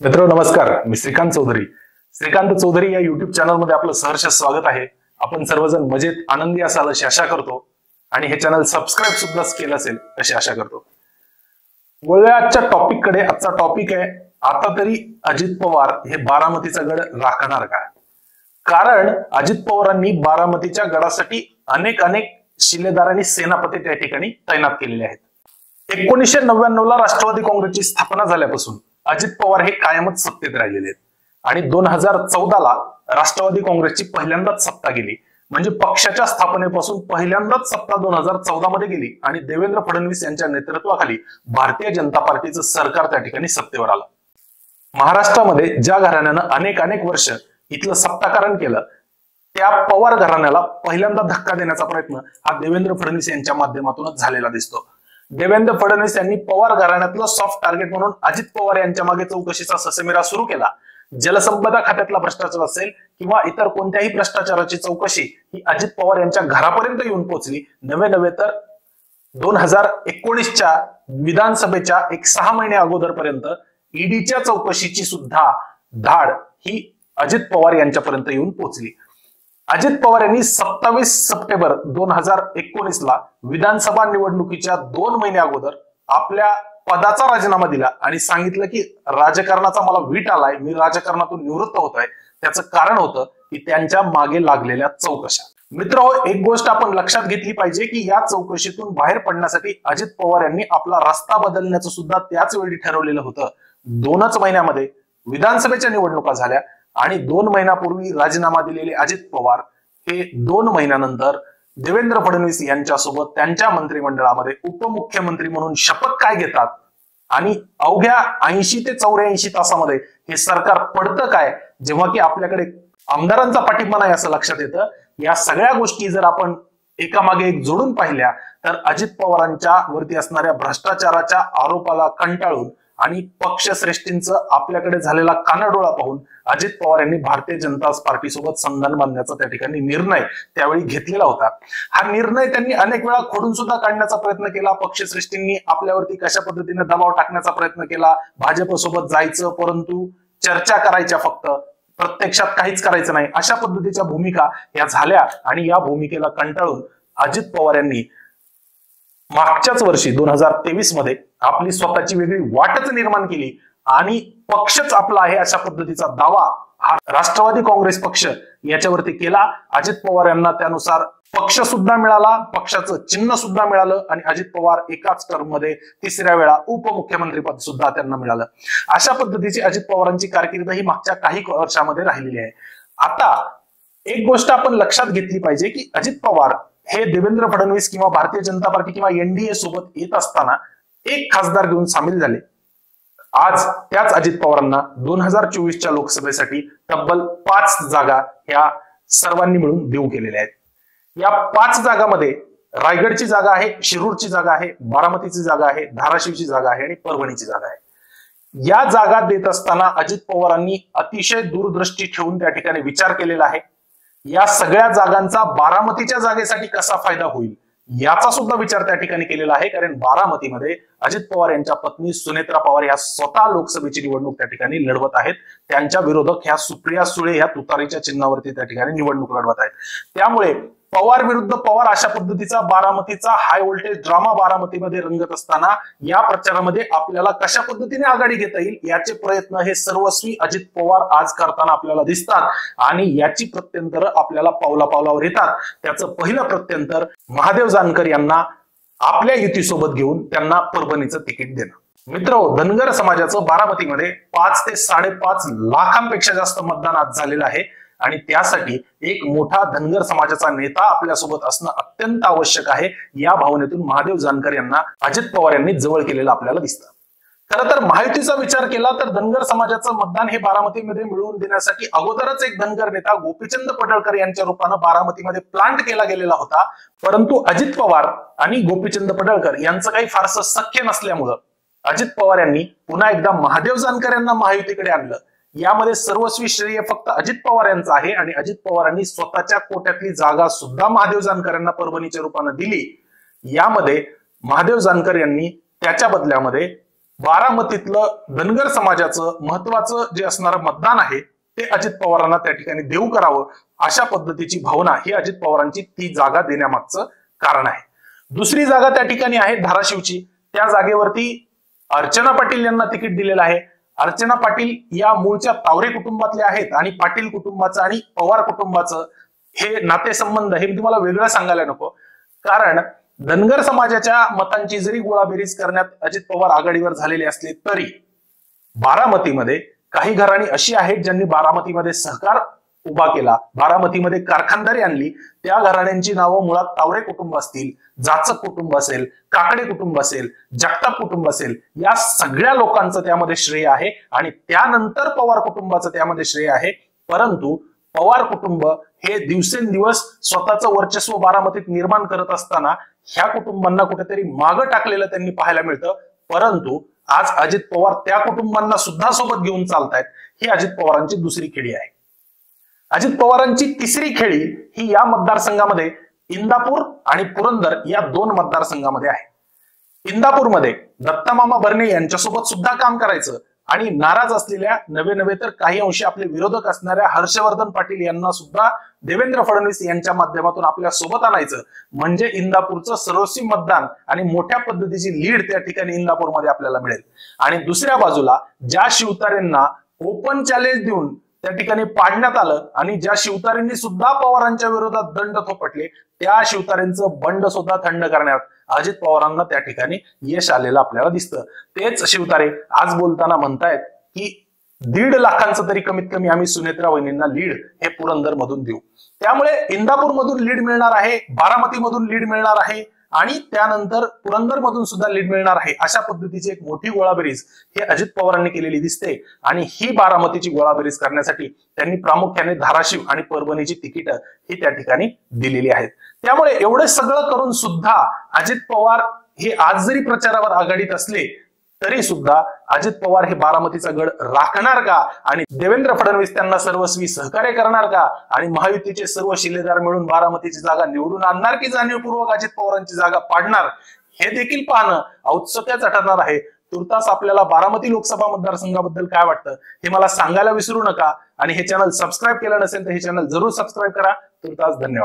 मित्र नमस्कार, मी श्रीकांत चौधरी. श्रीकांत चौधरी या युट्यूब चॅनल मध्ये आपलं सहर्ष स्वागत आहे. आपण सर्वजण मजेत आनंदी असाल अशी आशा करतो आणि हे चॅनल सबस्क्राईब सुद्धा केलं असेल अशी आशा करतो. वळूया आजच्या टॉपिक कडे. आजचा टॉपिक आहे, आता तरी अजित पवार हे बारामतीचा गड राखणार का? कारण अजित पवारांनी बारामतीच्या गडासाठी अनेक शिलेदारांनी सेनापती त्या ठिकाणी तैनात केलेले आहेत. 1999 ला राष्ट्रवादी काँग्रेसची स्थापना झाल्यापासून अजित पवार हे कायमच सत्तेत राहिलेले आहेत आणि 2014 ला राष्ट्रवादी काँग्रेसची पहिल्यांदाच सत्ता गेली. म्हणजे पक्षाच्या स्थापनेपासून पहिल्यांदाच सत्ता 2014 मध्ये गेली आणि देवेंद्र फडणवीस यांच्या नेतृत्वाखाली भारतीय जनता पार्टीचं सरकार त्या ठिकाणी सत्तेवर आलं. महाराष्ट्रामध्ये ज्या घराण्यानं अनेक वर्ष इथलं सत्ताकारण केलं, त्या पवार घराण्याला पहिल्यांदा धक्का देण्याचा प्रयत्न हा देवेंद्र फडणवीस यांच्या माध्यमातूनच झालेला दिसतो. देवेंद्र फडणवीस यांनी पवार घराण्यातलं सॉफ्ट टार्गेट म्हणून अजित पवार यांच्या मागे चौकशीचा ससेमिरा सुरू केला. जलसंपदा खात्यातला भ्रष्टाचार असेल किंवा इतर कोणत्याही भ्रष्टाचाराची चौकशी ही अजित पवार यांच्या घरापर्यंत येऊन पोहोचली. नवे तर 2019च्या विधानसभेच्या 6 महिने अगोदरपर्यंत ईडीच्या चौकशीची सुद्धा धाड ही अजित पवार यांच्यापर्यंत येऊन पोहोचली. अजित पवार यांनी 27 सप्टेंबर 2019 ला विधानसभा निवडणुकीच्या 2 महिने अगोदर आपल्या पदाचा राजीनामा दिला आणि सांगितलं की राजकारणाचा मला वीट आलाय, मी राजकारणातून निवृत्त होत आहे. त्याचं कारण होतं की त्यांच्या मागे लागलेल्या चौकशा. मित्र, एक गोष्ट आपण लक्षात घेतली पाहिजे की या चौकशीतून बाहेर पडण्यासाठी अजित पवार यांनी आपला रस्ता बदलण्याचं सुद्धा त्याच वेळी ठरवलेलं होतं. 2च महिन्यामध्ये विधानसभेच्या निवडणुका झाल्या आणि 2 महिन्यापूर्वी राजीनामा दिलेले अजित पवार हे 2 महिन्यानंतर देवेंद्र फडणवीस यांच्यासोबत त्यांच्या मंत्रिमंडळामध्ये उपमुख्यमंत्री म्हणून शपथ काय घेतात आणि अवघ्या 80 ते 84 तासामध्ये हे सरकार पडतं काय, जेव्हा की आपल्याकडे आमदारांचा पाठिंबा नाही असं लक्षात येतं. या सगळ्या गोष्टी जर आपण एकामागे एक जोडून पाहिल्या तर अजित पवारांच्या वरती असणाऱ्या भ्रष्टाचाराच्या आरोपाला कंटाळून आणि पक्षश्रेष्ठींचं आपल्याकडे झालेला कानाडोळा पाहून अजित पवार यांनी भारतीय जनता पार्टी सोबत संधान बांधण्याचा त्या ठिकाणी निर्णय त्यावेळी घेतलेला होता. हा निर्णय त्यांनी अनेक वेळा खोडून सुद्धा काढण्याचा प्रयत्न केला. पक्षश्रेष्ठींनी आपल्यावरती कशा पद्धतीने दबाव टाकण्याचा प्रयत्न केला, भाजपसोबत जायचं परंतु चर्चा करायच्या, फक्त प्रत्यक्षात काहीच करायचं नाही, अशा पद्धतीच्या भूमिका या झाल्या. आणि या भूमिकेला कंटाळून अजित पवार यांनी मागच्याच वर्षी 2023 मध्ये आपली स्वतःची वेगळी वाटच निर्माण केली आणि पक्षच आपला आहे अशा पद्धतीचा दावा हा राष्ट्रवादी काँग्रेस पक्ष याच्यावरती केला. अजित पवार यांना त्यानुसार पक्ष सुद्धा मिळाला, पक्षाचं चिन्ह सुद्धा मिळालं आणि अजित पवार एकाच टर्म मध्ये 3ऱ्या वेळा उपमुख्यमंत्री पद सुद्धा त्यांना मिळालं. अशा पद्धतीची अजित पवारांची कारकीर्द ही मागच्या काही वर्षामध्ये राहिलेली आहे. आता एक गोष्ट आपण लक्षात घेतली पाहिजे की अजित पवार हे देवेंद्र फडणवीस किंवा भारतीय जनता पार्टी किंवा एनडीए सोबत येत असताना एक खासदार घेऊन सामील झाले. आज त्याच अजित पवारांना 2024च्या लोकसभेसाठी तब्बल 5 जागा ह्या सर्वांनी मिळून देऊ केलेल्या आहेत. या 5 जागांमध्ये रायगडची जागा आहे, शिरूरची जागा आहे, बारामतीची जागा आहे, धाराशिवची जागा आहे आणि परभणीची जागा आहे. या जागा देत असताना अजित पवारांनी अतिशय दूरदृष्टी ठेवून त्या ठिकाणी विचार केलेला आहे. या सगळ्या जागांचा बारामतीच्या जागेसाठी कसा फायदा होईल याचा सुद्धा विचार त्या ठिकाणी केलेला आहे. कारण बारामतीमध्ये अजित पवार यांच्या पत्नी सुनेत्रा पवार या स्वतः लोकसभेची निवडणूक त्या ठिकाणी लढवत आहेत. त्यांच्या विरोधक ह्या सुप्रिया सुळे ह्या तुतारीच्या चिन्हावरती त्या ठिकाणी निवडणूक लढवत आहेत. त्यामुळे पवार विरुद्ध पवार अशा पद्धतीचा बारामतीचा हाय व्होल्टेज ड्रामा बारामतीमध्ये रंगत असताना या प्रचारामध्ये आपल्याला कशा पद्धतीने आघाडी घेता येईल याचे प्रयत्न हे सर्वस्वी अजित पवार आज करताना आपल्याला दिसतात आणि याची प्रत्यंतर आपल्याला पावलावर येतात. त्याचं पहिलं प्रत्यंतर महादेव जानकर यांना आपल्या युतीसोबत घेऊन त्यांना परभणीचं तिकीट देणं. मित्र, धनगर समाजाचं बारामतीमध्ये 5 ते 5.5 लाखांपेक्षा जास्त मतदान आज झालेलं आहे आणि त्यासाठी एक मोठा धनगर समाजाचा नेता आपल्यासोबत असणं अत्यंत आवश्यक आहे. या भावनेतून महादेव जानकर यांना अजित पवार यांनी जवळ केलेलं आपल्याला दिसतं. खरं तर महायुतीचा विचार केला तर धनगर समाजाचं मतदान हे बारामतीमध्ये मिळवून देण्यासाठी अगोदरच एक धनगर नेता गोपीचंद पडळकर यांच्या रूपानं बारामतीमध्ये प्लांट केला गेलेला होता. परंतु अजित पवार आणि गोपीचंद पडळकर यांचं काही फारसं सख्य नसल्यामुळं अजित पवार यांनी पुन्हा एकदा महादेव जानकर यांना महायुतीकडे आणलं. यामध्ये सर्वस्वी श्रेय फक्त अजित पवार यांचं आहे आणि अजित पवारांनी स्वतःच्या कोट्यातली जागा सुद्धा महादेव जानकर यांना परभणीच्या रूपानं दिली. यामध्ये महादेव जानकर यांनी त्याच्या बदल्यामध्ये बारामतीतलं धनगर समाजाचं महत्वाचं जे असणारं मतदान आहे ते अजित पवारांना त्या ठिकाणी देऊ करावं, अशा पद्धतीची भावना ही अजित पवारांची ती जागा देण्यामागचं कारण आहे. दुसरी जागा त्या ठिकाणी आहे धाराशिवची. त्या जागेवरती अर्चना पाटील यांना तिकीट दिलेलं आहे. अर्चना पाटील या मूळच्या तावरे कुटुंबातले आहेत आणि पाटील कुटुंबाचं आणि पवार कुटुंबाचं हे नातेसंबंध हे मी तुम्हाला वेगळं सांगायला नको, कारण धनगर समाजाच्या मतांची जरी गोळाबेरीज करण्यात अजित पवार आघाडीवर झालेले असले तरी बारामतीमध्ये काही घराणी अशी आहेत ज्यांनी बारामतीमध्ये सहकार उभा केला, बारामतीमध्ये कारखानदारी आणली. त्या घराण्यांची नावं मुळात तावरे कुटुंब असतील, जाचक कुटुंब असेल, काकडे कुटुंब असेल, जगताप कुटुंब असेल, या सगळ्या लोकांचं त्यामध्ये श्रेय आहे आणि त्यानंतर पवार कुटुंबाचं त्यामध्ये श्रेय आहे. परंतु पवार कुटुंब हे दिवसेंदिवस स्वतःचं वर्चस्व बारामतीत निर्माण करत असताना ह्या कुटुंबांना कुठेतरी मागं टाकलेलं त्यांनी पाहायला मिळतं. परंतु आज अजित पवार त्या कुटुंबांना सुद्धा सोबत घेऊन चालतायत. ही अजित पवारांची दुसरी खेळी आहे. अजित पवारांची तिसरी खेळी ही या मतदारसंघामध्ये इंदापूर आणि पुरंदर या दोन मतदारसंघामध्ये आहे. इंदापूरमध्ये दत्तामामा भरणे यांच्यासोबत सुद्धा काम करायचं आणि नाराज असलेल्या नवे तर काही अंशी आपले विरोधक असणाऱ्या हर्षवर्धन पाटील यांना सुद्धा देवेंद्र फडणवीस यांच्या माध्यमातून आपल्या सोबत आणायचं, म्हणजे इंदापूरचं सर्वस्वी मतदान आणि मोठ्या पद्धतीची लीड त्या ठिकाणी इंदापूरमध्ये आपल्याला मिळेल. आणि दुसऱ्या बाजूला ज्या शिवतारेंना ओपन चॅलेंज देऊन त्या ठिकाणी पाडण्यात आलं आणि ज्या शिवतारेंनी सुद्धा पवारांच्या विरोधात दंड थोपटले, त्या शिवतारेंचं बंड सुद्धा थंड करण्यात अजित पवारांना त्या ठिकाणी यश आलेलं आपल्याला दिसतं. तेच शिवतारे आज बोलताना म्हणतायत की 1.5 लाखांचं तरी कमीत कमी आम्ही सुनेत्रा वहिनींना लीड हे पुरंदर मधून देऊ. त्यामुळे इंदापूर मधून लीड मिळणार आहे, बारामती मधून लीड मिळणार आहे आणि त्यानंतर पुरंदर मधून सुद्धा लीड मिळणार आहे. अशा पद्धतीची एक मोठी गोळाबेरीज हे अजित पवारांनी केलेली दिसते आणि ही बारामतीची गोळाबेरीज करण्यासाठी त्यांनी प्रामुख्याने धाराशिव आणि परभणीची तिकीटं ही त्या ठिकाणी दिलेली आहेत. त्यामुळे एवढं सगळं करून सुद्धा अजित पवार हे आज जरी प्रचारावर आघाडीत असले तरी सुद्धा अजित पवार हे बारामतीचा गड राखणार का आणि देवेंद्र फडणवीस त्यांना सर्वस्वी सहकार्य करणार का आणि महायुतीचे सर्व शिलेदार मिळून बारामतीची जागा निवडून आणणार की जाणीवपूर्वक अजित पवारांची जागा पाडणार, हे देखील पाहणं औत्सुक्याचं ठरणार आहे. तुर्तास आपल्याला बारामती लोकसभा मतदारसंघाबद्दल काय वाटतं हे मला सांगायला विसरू नका आणि हे चॅनल सबस्क्राईब केलं नसेल तर हे चॅनल जरूर सबस्क्राईब करा. तुर्तास धन्यवाद.